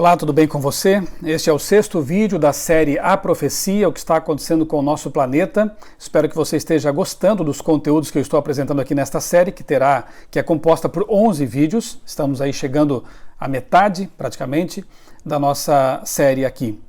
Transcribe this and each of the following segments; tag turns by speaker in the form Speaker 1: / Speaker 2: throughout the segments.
Speaker 1: Olá, tudo bem com você? Este é o 6º vídeo da série A Profecia, o que está acontecendo com o nosso planeta. Espero que você esteja gostando dos conteúdos que eu estou apresentando aqui nesta série, que é composta por 11 vídeos. Estamos aí chegando à metade, praticamente, da nossa série aqui.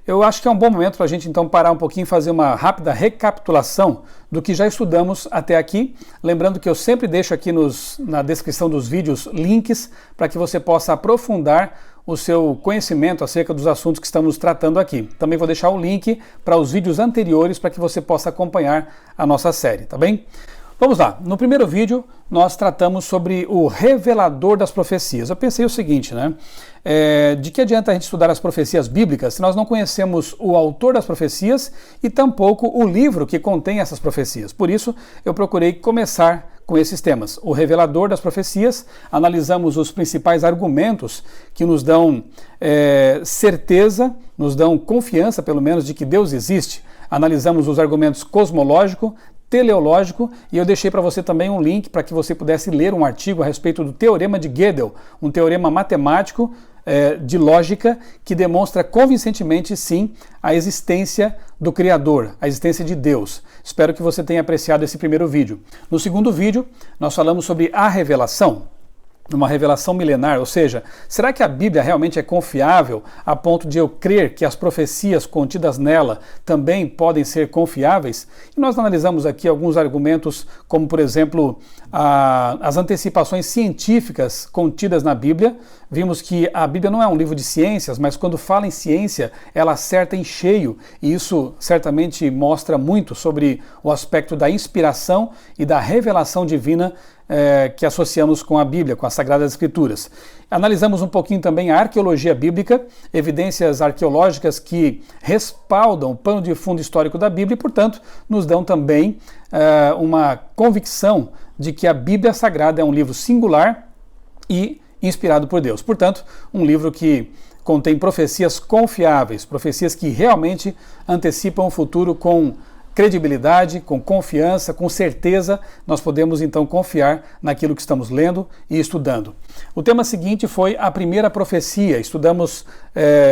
Speaker 1: Eu acho que é um bom momento para a gente então parar um pouquinho e fazer uma rápida recapitulação do que já estudamos até aqui. Lembrando que eu sempre deixo aqui na descrição dos vídeos links para que você possa aprofundar o seu conhecimento acerca dos assuntos que estamos tratando aqui. Também vou deixar o link para os vídeos anteriores para que você possa acompanhar a nossa série, tá bem? Vamos lá, no primeiro vídeo nós tratamos sobre o revelador das profecias. Eu pensei o seguinte, né? De que adianta a gente estudar as profecias bíblicas se nós não conhecemos o autor das profecias e tampouco o livro que contém essas profecias? Por isso, eu procurei começar com esses temas. O revelador das profecias, analisamos os principais argumentos que nos dão certeza, nos dão confiança, pelo menos, de que Deus existe. Analisamos os argumentos cosmológico, teleológico, e eu deixei para você também um link para que você pudesse ler um artigo a respeito do Teorema de Gödel, um teorema matemático de lógica que demonstra convincentemente, sim, a existência do Criador, a existência de Deus. Espero que você tenha apreciado esse primeiro vídeo. No segundo vídeo, nós falamos sobre a revelação. Uma revelação milenar, ou seja, será que a Bíblia realmente é confiável a ponto de eu crer que as profecias contidas nela também podem ser confiáveis? E nós analisamos aqui alguns argumentos, como por exemplo, as antecipações científicas contidas na Bíblia. Vimos que a Bíblia não é um livro de ciências, mas quando fala em ciência, ela acerta em cheio, e isso certamente mostra muito sobre o aspecto da inspiração e da revelação divina que associamos com a Bíblia, com as Sagradas Escrituras. Analisamos um pouquinho também a arqueologia bíblica, evidências arqueológicas que respaldam o pano de fundo histórico da Bíblia e, portanto, nos dão também uma convicção de que a Bíblia Sagrada é um livro singular e inspirado por Deus. Portanto, um livro que contém profecias confiáveis, profecias que realmente antecipam o futuro com credibilidade, com confiança, com certeza. Nós podemos então confiar naquilo que estamos lendo e estudando. O tema seguinte foi a primeira profecia. Estudamos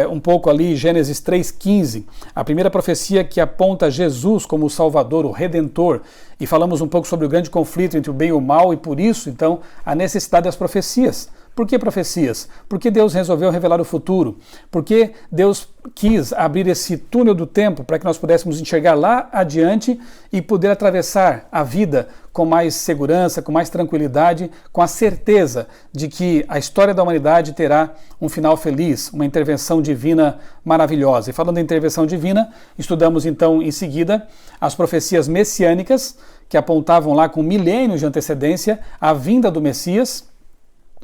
Speaker 1: um pouco ali Gênesis 3,15, a primeira profecia que aponta Jesus como o Salvador, o Redentor, e falamos um pouco sobre o grande conflito entre o bem e o mal e por isso então a necessidade das profecias. Por que profecias? Porque Deus resolveu revelar o futuro. Porque Deus quis abrir esse túnel do tempo para que nós pudéssemos enxergar lá adiante e poder atravessar a vida com mais segurança, com mais tranquilidade, com a certeza de que a história da humanidade terá um final feliz, uma intervenção divina maravilhosa. E falando em intervenção divina, estudamos então em seguida as profecias messiânicas, que apontavam lá com milênios de antecedência a vinda do Messias,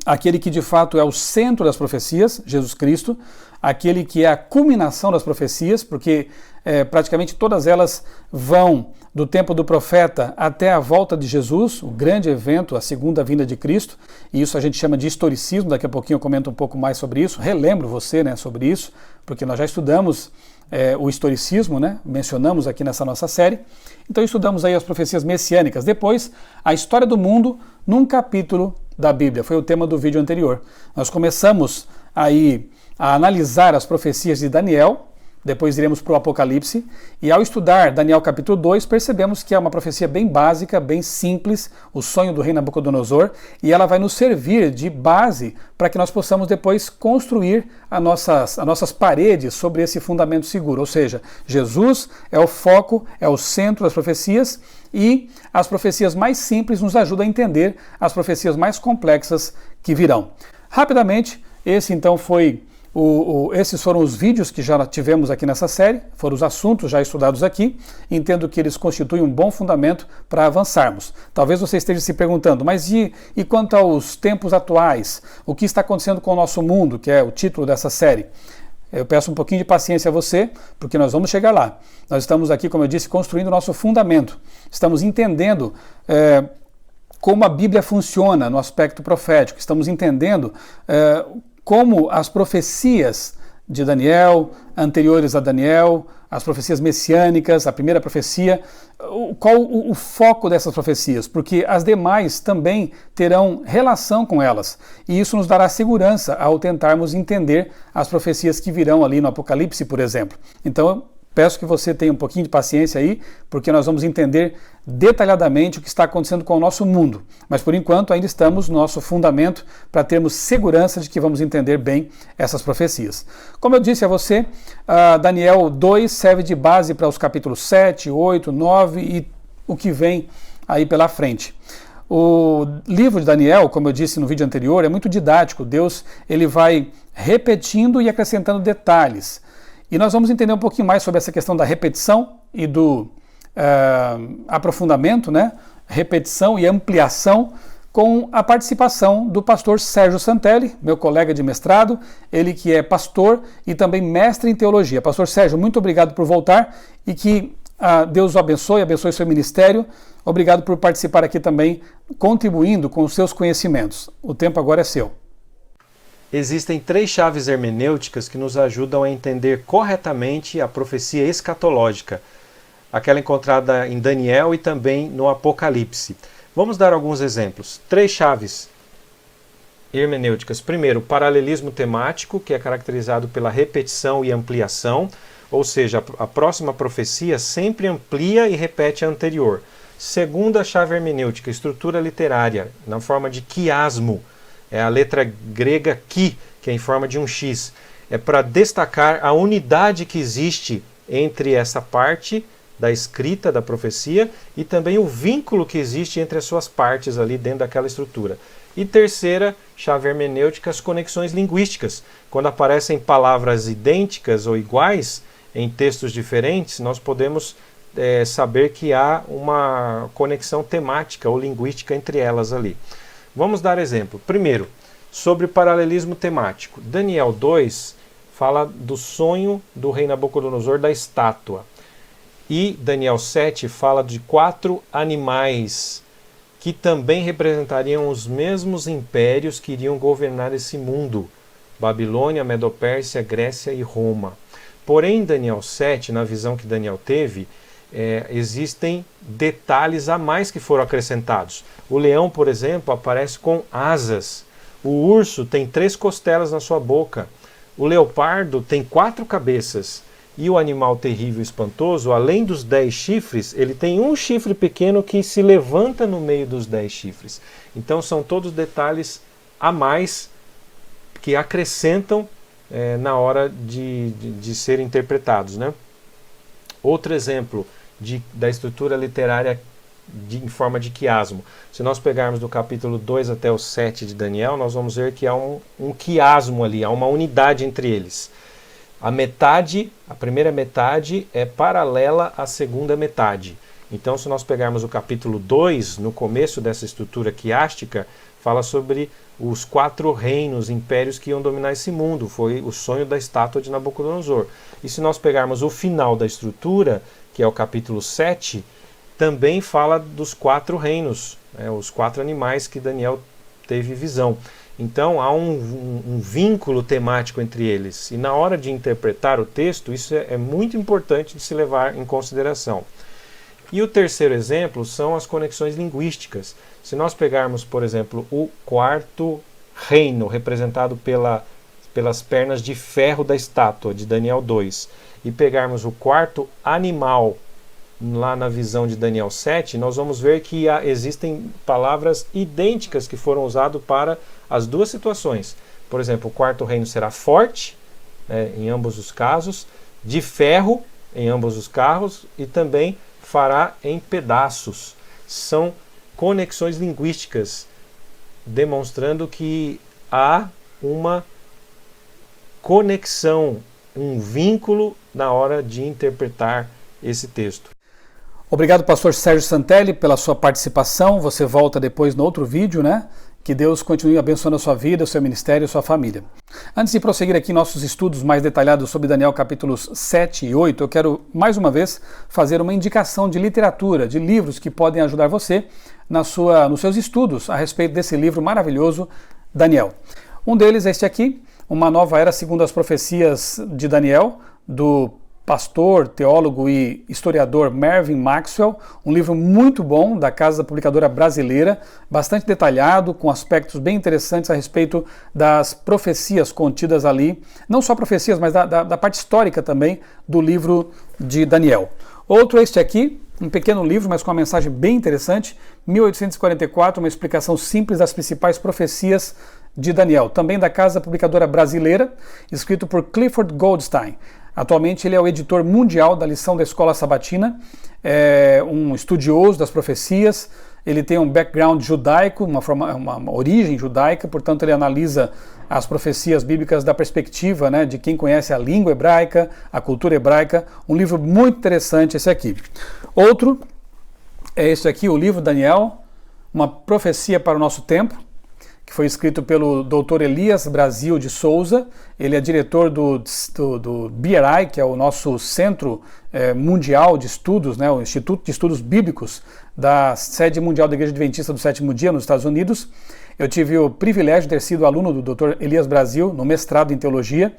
Speaker 1: aquele que de fato é o centro das profecias, Jesus Cristo, aquele que é a culminação das profecias, porque praticamente todas elas vão do tempo do profeta até a volta de Jesus, o grande evento, a segunda vinda de Cristo, e isso a gente chama de historicismo. Daqui a pouquinho eu comento um pouco mais sobre isso, relembro você sobre isso, porque nós já estudamos o historicismo, mencionamos aqui nessa nossa série. Então estudamos aí as profecias messiânicas. Depois, a história do mundo num capítulo da Bíblia, foi o tema do vídeo anterior. Nós começamos aí a analisar as profecias de Daniel, depois iremos para o Apocalipse, e ao estudar Daniel capítulo 2, percebemos que é uma profecia bem básica, bem simples, o sonho do rei Nabucodonosor, e ela vai nos servir de base para que nós possamos depois construir as nossas paredes sobre esse fundamento seguro, ou seja, Jesus é o foco, é o centro das profecias, e as profecias mais simples nos ajudam a entender as profecias mais complexas que virão. Rapidamente, esses foram os vídeos que já tivemos aqui nessa série, foram os assuntos já estudados aqui. Entendo que eles constituem um bom fundamento para avançarmos. Talvez você esteja se perguntando, mas e quanto aos tempos atuais? O que está acontecendo com o nosso mundo, que é o título dessa série? Eu peço um pouquinho de paciência a você, porque nós vamos chegar lá. Nós estamos aqui, como eu disse, construindo o nosso fundamento. Estamos entendendo como a Bíblia funciona no aspecto profético. Estamos entendendo como as profecias de Daniel, anteriores a Daniel, as profecias messiânicas, a primeira profecia. Qual o foco dessas profecias? Porque as demais também terão relação com elas. E isso nos dará segurança ao tentarmos entender as profecias que virão ali no Apocalipse, por exemplo. Então, peço que você tenha um pouquinho de paciência aí, porque nós vamos entender detalhadamente o que está acontecendo com o nosso mundo. Mas, por enquanto, ainda estamos no nosso fundamento para termos segurança de que vamos entender bem essas profecias. Como eu disse a você, Daniel 2 serve de base para os capítulos 7, 8, 9 e o que vem aí pela frente. O livro de Daniel, como eu disse no vídeo anterior, é muito didático. Deus ele vai repetindo e acrescentando detalhes. E nós vamos entender um pouquinho mais sobre essa questão da repetição e do aprofundamento, né? Repetição e ampliação, com a participação do pastor Sérgio Santelli, meu colega de mestrado, ele que é pastor e também mestre em teologia. Pastor Sérgio, muito obrigado por voltar e que Deus o abençoe seu ministério. Obrigado por participar aqui também, contribuindo com os seus conhecimentos. O tempo agora é seu.
Speaker 2: Existem 3 chaves hermenêuticas que nos ajudam a entender corretamente a profecia escatológica, aquela encontrada em Daniel e também no Apocalipse. Vamos dar alguns exemplos. 3 chaves hermenêuticas. Primeiro, paralelismo temático, que é caracterizado pela repetição e ampliação, ou seja, a próxima profecia sempre amplia e repete a anterior. Segunda chave hermenêutica, estrutura literária, na forma de quiasmo. É a letra grega chi, que é em forma de um X. É para destacar a unidade que existe entre essa parte da escrita da profecia e também o vínculo que existe entre as suas partes ali dentro daquela estrutura. E terceira chave hermenêutica, as conexões linguísticas. Quando aparecem palavras idênticas ou iguais em textos diferentes, nós podemos saber que há uma conexão temática ou linguística entre elas ali. Vamos dar exemplo. Primeiro, sobre paralelismo temático. Daniel 2 fala do sonho do rei Nabucodonosor da estátua. E Daniel 7 fala de 4 animais que também representariam os mesmos impérios que iriam governar esse mundo. Babilônia, Medopérsia, Grécia e Roma. Porém, em Daniel 7, na visão que Daniel teve, existem detalhes a mais que foram acrescentados. O leão, por exemplo, aparece com asas. O urso tem 3 costelas na sua boca. O leopardo tem 4 cabeças. E o animal terrível e espantoso, além dos 10 chifres, ele tem um chifre pequeno que se levanta no meio dos 10 chifres. Então são todos detalhes a mais que acrescentam na hora de serem interpretados, né? Outro exemplo da estrutura literária em forma de quiasmo. Se nós pegarmos do capítulo 2 até o 7 de Daniel, nós vamos ver que há um quiasmo ali, há uma unidade entre eles. A primeira metade é paralela à segunda metade. Então, se nós pegarmos o capítulo 2, no começo dessa estrutura quiástica, fala sobre os 4 reinos, impérios que iam dominar esse mundo. Foi o sonho da estátua de Nabucodonosor. E se nós pegarmos o final da estrutura, que é o capítulo 7, também fala dos 4 reinos, os 4 animais que Daniel teve visão. Então há um vínculo temático entre eles. E na hora de interpretar o texto, isso é muito importante de se levar em consideração. E o terceiro exemplo são as conexões linguísticas. Se nós pegarmos, por exemplo, o 4º reino, representado pelas pernas de ferro da estátua de Daniel 2, e pegarmos o 4º animal lá na visão de Daniel 7, nós vamos ver que existem palavras idênticas que foram usadas para as duas situações. Por exemplo, o 4º reino será forte, em ambos os casos, de ferro, em ambos os casos, e também fará em pedaços. São conexões linguísticas, demonstrando que há uma conexão, um vínculo na hora de interpretar esse texto.
Speaker 1: Obrigado, pastor Sérgio Santelli, pela sua participação. Você volta depois no outro vídeo, né? Que Deus continue abençoando a sua vida, o seu ministério e a sua família. Antes de prosseguir aqui nossos estudos mais detalhados sobre Daniel capítulos 7 e 8, eu quero mais uma vez fazer uma indicação de literatura, de livros que podem ajudar você nos seus estudos a respeito desse livro maravilhoso, Daniel. Um deles é este aqui, Uma Nova Era segundo as Profecias de Daniel, do pastor, teólogo e historiador Mervyn Maxwell, um livro muito bom da Casa Publicadora Brasileira, bastante detalhado, com aspectos bem interessantes a respeito das profecias contidas ali, não só profecias, mas da parte histórica também do livro de Daniel. Outro é este aqui, um pequeno livro, mas com uma mensagem bem interessante, 1844, uma explicação simples das principais profecias de Daniel, também da Casa Publicadora Brasileira, escrito por Clifford Goldstein. Atualmente ele é o editor mundial da lição da Escola Sabatina, é um estudioso das profecias, ele tem um background judaico, uma origem judaica, portanto ele analisa as profecias bíblicas da perspectiva, né, de quem conhece a língua hebraica, a cultura hebraica, um livro muito interessante esse aqui. Outro é este aqui, o livro Daniel, uma profecia para o nosso tempo, que foi escrito pelo Dr. Elias Brasil de Souza. Ele é diretor do BRI, que é o nosso Centro Mundial de Estudos, né, o Instituto de Estudos Bíblicos da Sede Mundial da Igreja Adventista do Sétimo Dia, nos Estados Unidos. Eu tive o privilégio de ter sido aluno do Dr. Elias Brasil, no mestrado em Teologia,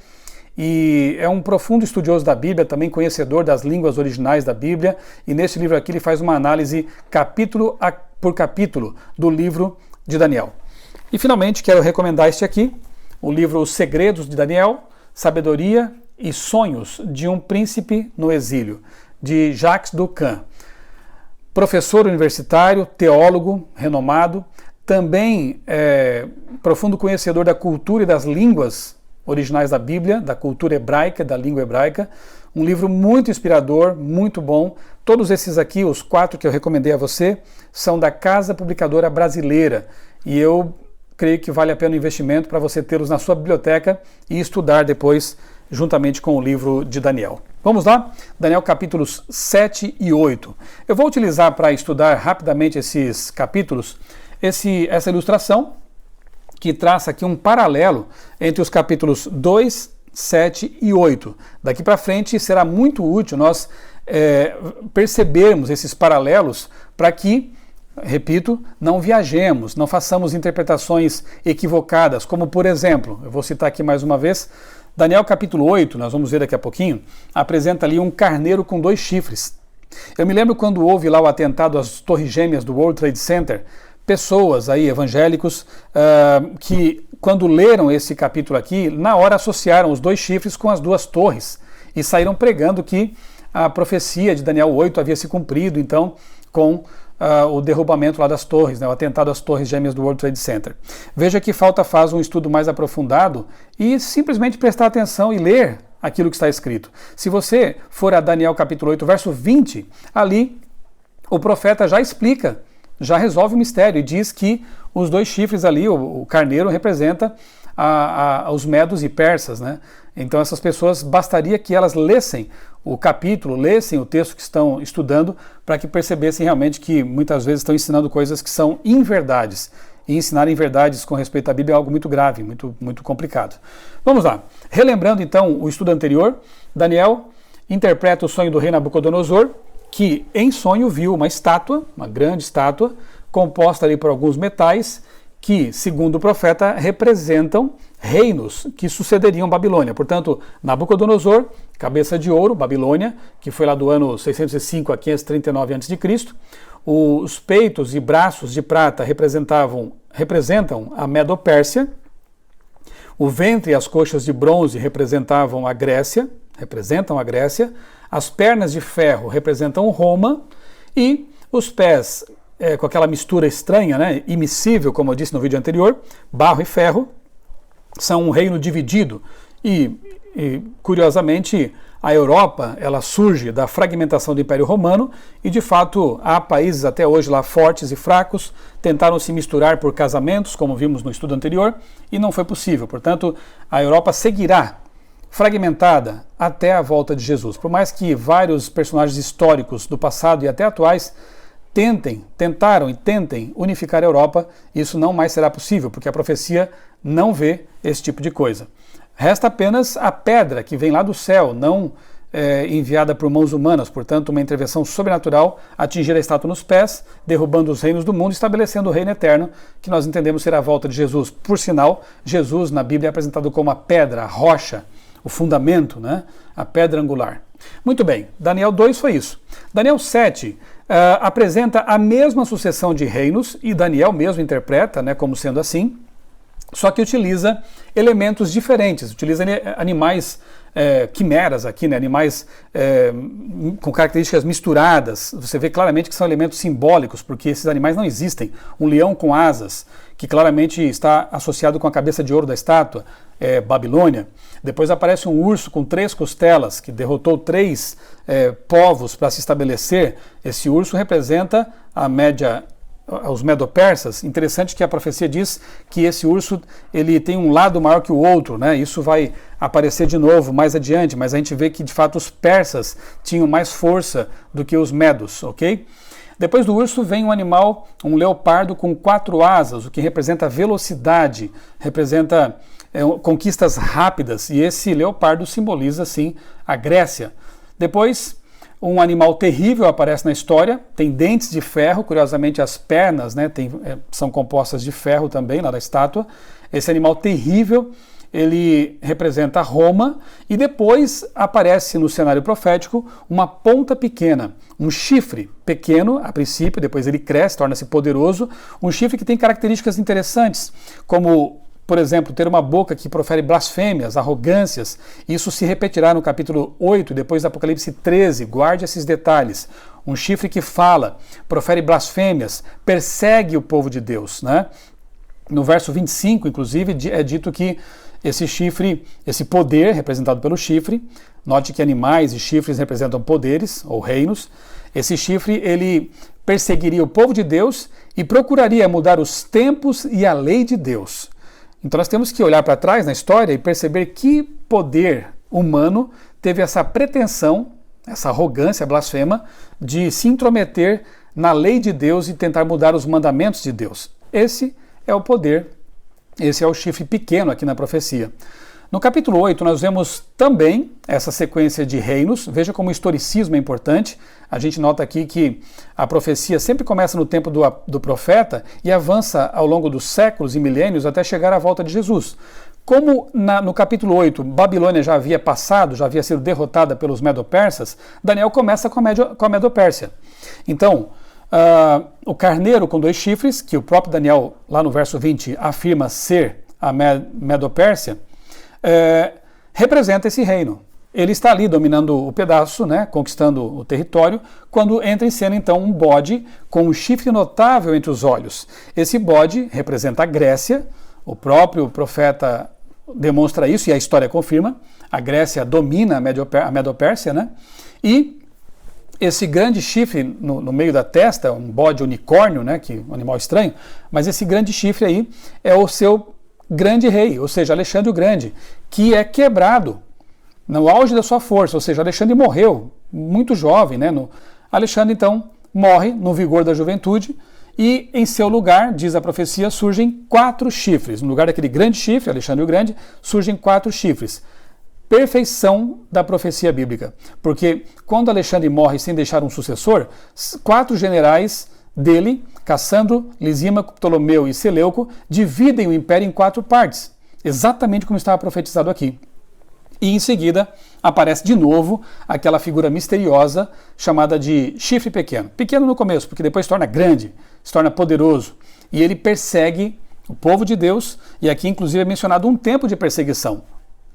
Speaker 1: e é um profundo estudioso da Bíblia, também conhecedor das línguas originais da Bíblia, e nesse livro aqui ele faz uma análise capítulo por capítulo do livro de Daniel. E finalmente quero recomendar este aqui, o livro Os Segredos de Daniel, Sabedoria e Sonhos de um Príncipe no Exílio, de Jacques Doucan. Professor universitário, teólogo renomado, também profundo conhecedor da cultura e das línguas originais da Bíblia, da cultura hebraica, da língua hebraica. Um livro muito inspirador, muito bom. Todos esses aqui, os 4 que eu recomendei a você, são da Casa Publicadora Brasileira. E eu creio que vale a pena o investimento para você tê-los na sua biblioteca e estudar depois juntamente com o livro de Daniel. Vamos lá? Daniel capítulos 7 e 8. Eu vou utilizar para estudar rapidamente esses capítulos essa ilustração que traça aqui um paralelo entre os capítulos 2, 7 e 8. Daqui para frente será muito útil nós percebermos esses paralelos para que, repito, não viajemos, não façamos interpretações equivocadas, como por exemplo, eu vou citar aqui mais uma vez, Daniel capítulo 8, nós vamos ver daqui a pouquinho, apresenta ali um carneiro com 2 chifres. Eu me lembro quando houve lá o atentado às Torres Gêmeas do World Trade Center, pessoas aí, evangélicos, que quando leram esse capítulo aqui, na hora associaram os 2 chifres com as 2 torres e saíram pregando que a profecia de Daniel 8 havia se cumprido, então, com o derrubamento lá das torres, né, o atentado às Torres Gêmeas do World Trade Center. Veja que faz um estudo mais aprofundado e simplesmente prestar atenção e ler aquilo que está escrito. Se você for a Daniel capítulo 8, verso 20, ali o profeta já explica, já resolve o mistério e diz que os 2 chifres ali, o carneiro representa os medos e persas, né? Então essas pessoas, bastaria que elas lessem o capítulo, lessem o texto que estão estudando, para que percebessem realmente que muitas vezes estão ensinando coisas que são inverdades. E ensinar inverdades com respeito à Bíblia é algo muito grave, muito, muito complicado. Vamos lá. Relembrando então o estudo anterior, Daniel interpreta o sonho do rei Nabucodonosor, que em sonho viu uma estátua, uma grande estátua, composta ali por alguns metais, que, segundo o profeta, representam reinos que sucederiam Babilônia. Portanto, Nabucodonosor, cabeça de ouro, Babilônia, que foi lá do ano 605 a 539 a.C., os peitos e braços de prata representam a Medo-Pérsia, o ventre e as coxas de bronze representam a Grécia, as pernas de ferro representam Roma e os pés com aquela mistura estranha, né, imissível, como eu disse no vídeo anterior, barro e ferro, são um reino dividido e curiosamente, a Europa ela surge da fragmentação do Império Romano e, de fato, há países até hoje lá fortes e fracos, tentaram se misturar por casamentos, como vimos no estudo anterior, e não foi possível. Portanto, a Europa seguirá fragmentada até a volta de Jesus. Por mais que vários personagens históricos do passado e até atuais tentaram e tentem unificar a Europa, isso não mais será possível, porque a profecia não vê esse tipo de coisa. Resta apenas a pedra que vem lá do céu, não enviada por mãos humanas, portanto uma intervenção sobrenatural, atingir a estátua nos pés, derrubando os reinos do mundo, estabelecendo o reino eterno, que nós entendemos ser a volta de Jesus. Por sinal, Jesus na Bíblia é apresentado como a pedra, a rocha, o fundamento, né? A pedra angular. Muito bem, Daniel 2 foi isso. Daniel 7 apresenta a mesma sucessão de reinos, e Daniel mesmo interpreta, né, como sendo assim, só que utiliza elementos diferentes, utiliza animais quimeras aqui, né, animais com características misturadas. Você vê claramente que são elementos simbólicos, porque esses animais não existem. Um leão com asas, que claramente está associado com a cabeça de ouro da estátua, Babilônia. Depois aparece um urso com 3 costelas, que derrotou 3 povos para se estabelecer. Esse urso representa os medo-persas. Interessante que a profecia diz que esse urso ele tem um lado maior que o outro, né? Isso vai aparecer de novo mais adiante, mas a gente vê que de fato os persas tinham mais força do que os medos, ok? Depois do urso vem um animal, um leopardo com 4 asas, o que representa velocidade, representa conquistas rápidas, e esse leopardo simboliza, sim, a Grécia. Depois, um animal terrível aparece na história, tem dentes de ferro, curiosamente as pernas, né, são compostas de ferro também, lá da estátua. Esse animal terrível, ele representa Roma, e depois aparece no cenário profético uma ponta pequena, um chifre pequeno a princípio, depois ele cresce, torna-se poderoso, um chifre que tem características interessantes, como, por exemplo, ter uma boca que profere blasfêmias, arrogâncias. Isso se repetirá no capítulo 8, depois do Apocalipse 13, guarde esses detalhes. Um chifre que fala, profere blasfêmias, persegue o povo de Deus, né? No verso 25, inclusive, é dito que esse chifre, esse poder representado pelo chifre, note que animais e chifres representam poderes ou reinos, esse chifre ele perseguiria o povo de Deus e procuraria mudar os tempos e a lei de Deus. Então nós temos que olhar para trás na história e perceber que poder humano teve essa pretensão, essa arrogância blasfema de se intrometer na lei de Deus e tentar mudar os mandamentos de Deus. Esse é o poder, esse é o chifre pequeno aqui na profecia. No capítulo 8 nós vemos também essa sequência de reinos. Veja como o historicismo é importante. A gente nota aqui que a profecia sempre começa no tempo do profeta e avança ao longo dos séculos e milênios até chegar à volta de Jesus. Como no capítulo 8 Babilônia já havia passado, já havia sido derrotada pelos medo-persas, Daniel começa com a Medo-Pérsia. Então, o carneiro com 2 chifres, que o próprio Daniel lá no verso 20 afirma ser a Medo-Pérsia, representa esse reino. Ele está ali dominando o pedaço, né, conquistando o território, quando entra em cena então um bode com um chifre notável entre os olhos. Esse bode representa a Grécia, o próprio profeta demonstra isso e a história confirma. A Grécia domina a Medo-Pérsia, né? E esse grande chifre no meio da testa, um bode unicórnio, né, que é um animal estranho, mas esse grande chifre aí é o seu grande rei, ou seja, Alexandre o Grande, que é quebrado no auge da sua força, ou seja, Alexandre morreu muito jovem, né? Alexandre então morre no vigor da juventude e em seu lugar, diz a profecia, surgem 4 chifres. No lugar daquele grande chifre, Alexandre o Grande, surgem 4 chifres. Perfeição da profecia bíblica, porque quando Alexandre morre sem deixar um sucessor, 4 generais dele, Cassandro, Lisímaco, Ptolomeu e Seleuco, dividem o império em 4 partes, exatamente como estava profetizado aqui. E em seguida aparece de novo aquela figura misteriosa chamada de chifre pequeno. Pequeno no começo, porque depois se torna grande, se torna poderoso. E ele persegue o povo de Deus, e aqui inclusive é mencionado um tempo de perseguição.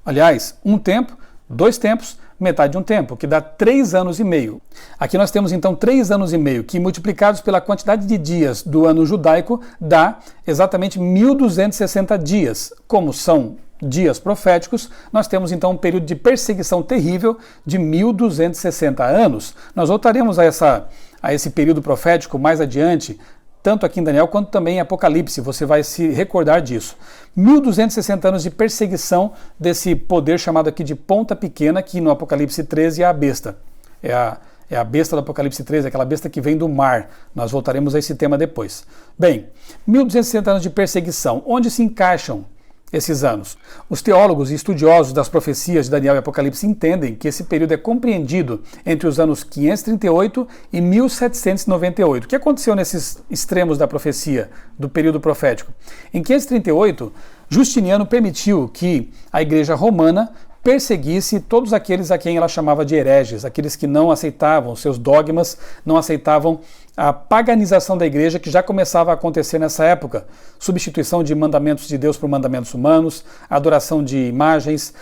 Speaker 1: Aliás, um tempo, 2 tempos, metade de um tempo, que dá 3 anos e meio. Aqui nós temos então 3 anos e meio, que multiplicados pela quantidade de dias do ano judaico, dá exatamente 1260 dias. Como são dias proféticos, nós temos então um período de perseguição terrível de 1260 anos. Nós voltaremos a esse período profético mais adiante, tanto aqui em Daniel quanto também em Apocalipse, você vai se recordar disso. 1260 anos de perseguição desse poder chamado aqui de ponta pequena, que no Apocalipse 13 é a besta. É a besta do Apocalipse 13, aquela besta que vem do mar. Nós voltaremos a esse tema depois. Bem, 1260 anos de perseguição. Onde se encaixam esses anos. Os teólogos e estudiosos das profecias de Daniel e Apocalipse entendem que esse período é compreendido entre os anos 538 e 1798. O que aconteceu nesses extremos da profecia, do período profético? Em 538, Justiniano permitiu que a Igreja Romana perseguisse todos aqueles a quem ela chamava de hereges, aqueles que não aceitavam seus dogmas, não aceitavam a paganização da igreja que já começava a acontecer nessa época. Substituição de mandamentos de Deus por mandamentos humanos, adoração de imagens,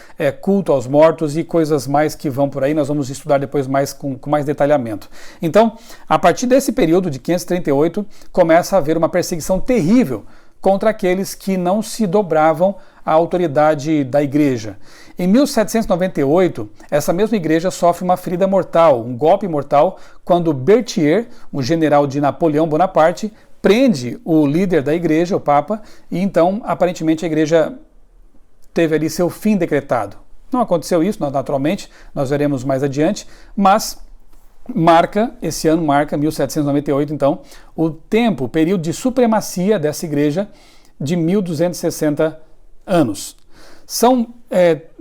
Speaker 1: culto aos mortos e coisas mais que vão por aí. Nós vamos estudar depois mais com mais detalhamento. Então, a partir desse período de 538, começa a haver uma perseguição terrível contra aqueles que não se dobravam à autoridade da igreja. Em 1798, essa mesma igreja sofre uma ferida mortal, um golpe mortal, quando Berthier, um general de Napoleão Bonaparte, prende o líder da igreja, o Papa, e então, aparentemente, a igreja teve ali seu fim decretado. Não aconteceu isso, naturalmente, nós veremos mais adiante, mas esse ano marca 1798, então, o período de supremacia dessa igreja de 1260 anos. São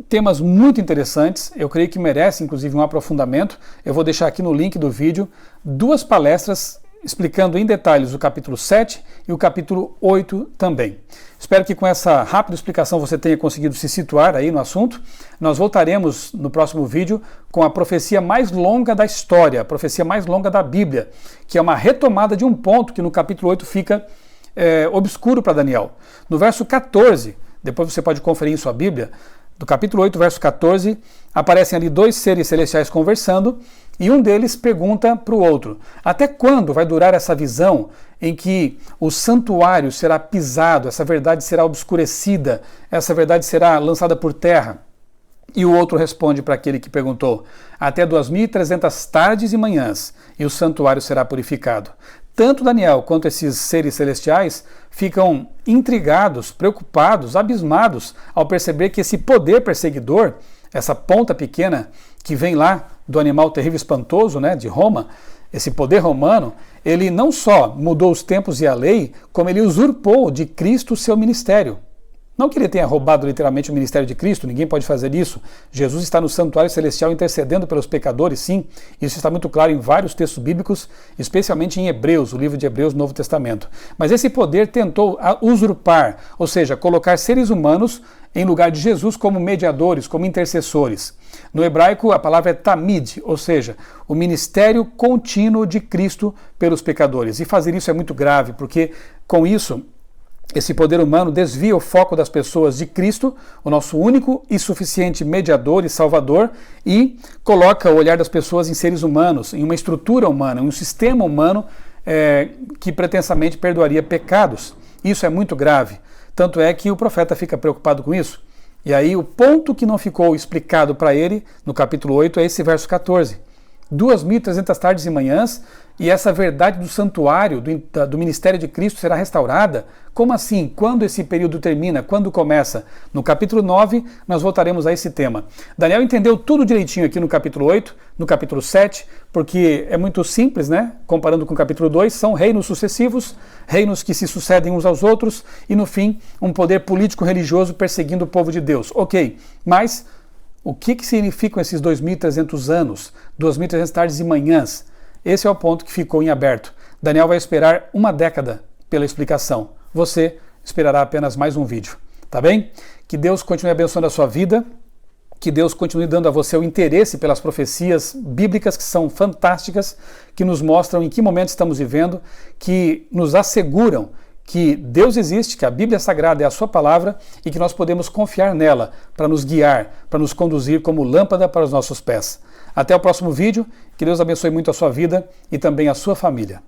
Speaker 1: temas muito interessantes, eu creio que merecem inclusive um aprofundamento. Eu vou deixar aqui no link do vídeo 2 palestras explicando em detalhes o capítulo 7 e o capítulo 8 também. Espero que com essa rápida explicação você tenha conseguido se situar aí no assunto. Nós voltaremos no próximo vídeo com a profecia mais longa da história, a profecia mais longa da Bíblia, que é uma retomada de um ponto que no capítulo 8 fica obscuro para Daniel. No verso 14, depois você pode conferir em sua Bíblia, do capítulo 8, verso 14, aparecem ali 2 seres celestiais conversando, e um deles pergunta para o outro: até quando vai durar essa visão em que o santuário será pisado, essa verdade será obscurecida, essa verdade será lançada por terra? E o outro responde para aquele que perguntou: até 2.300 tardes e manhãs, e o santuário será purificado. Tanto Daniel quanto esses seres celestiais ficam intrigados, preocupados, abismados ao perceber que esse poder perseguidor, essa ponta pequena que vem lá do animal terrível espantoso, de Roma, esse poder romano, ele não só mudou os tempos e a lei, como ele usurpou de Cristo o seu ministério. Não que ele tenha roubado literalmente o ministério de Cristo, ninguém pode fazer isso. Jesus está no santuário celestial intercedendo pelos pecadores, sim. Isso está muito claro em vários textos bíblicos, especialmente em Hebreus, o livro de Hebreus, Novo Testamento. Mas esse poder tentou usurpar, ou seja, colocar seres humanos em lugar de Jesus como mediadores, como intercessores. No hebraico, a palavra é tamid, ou seja, o ministério contínuo de Cristo pelos pecadores. E fazer isso é muito grave, porque com isso esse poder humano desvia o foco das pessoas de Cristo, o nosso único e suficiente mediador e salvador, e coloca o olhar das pessoas em seres humanos, em uma estrutura humana, em um sistema humano que pretensamente perdoaria pecados. Isso é muito grave. Tanto é que o profeta fica preocupado com isso. E aí o ponto que não ficou explicado para ele, no capítulo 8, é esse verso 14. 2.300 tardes e manhãs, e essa verdade do santuário, do ministério de Cristo será restaurada? Como assim? Quando esse período termina? Quando começa? No capítulo 9, nós voltaremos a esse tema. Daniel entendeu tudo direitinho aqui no capítulo 8, no capítulo 7, porque é muito simples, Comparando com o capítulo 2, são reinos sucessivos, reinos que se sucedem uns aos outros, e no fim, um poder político-religioso perseguindo o povo de Deus. Ok, mas o que significam esses 2.300 anos, 2.300 tardes e manhãs? Esse é o ponto que ficou em aberto. Daniel vai esperar 1 década pela explicação. Você esperará apenas mais um vídeo, tá bem? Que Deus continue abençoando a sua vida, que Deus continue dando a você o interesse pelas profecias bíblicas que são fantásticas, que nos mostram em que momento estamos vivendo, que nos asseguram que Deus existe, que a Bíblia Sagrada é a sua palavra e que nós podemos confiar nela para nos guiar, para nos conduzir como lâmpada para os nossos pés. Até o próximo vídeo, que Deus abençoe muito a sua vida e também a sua família.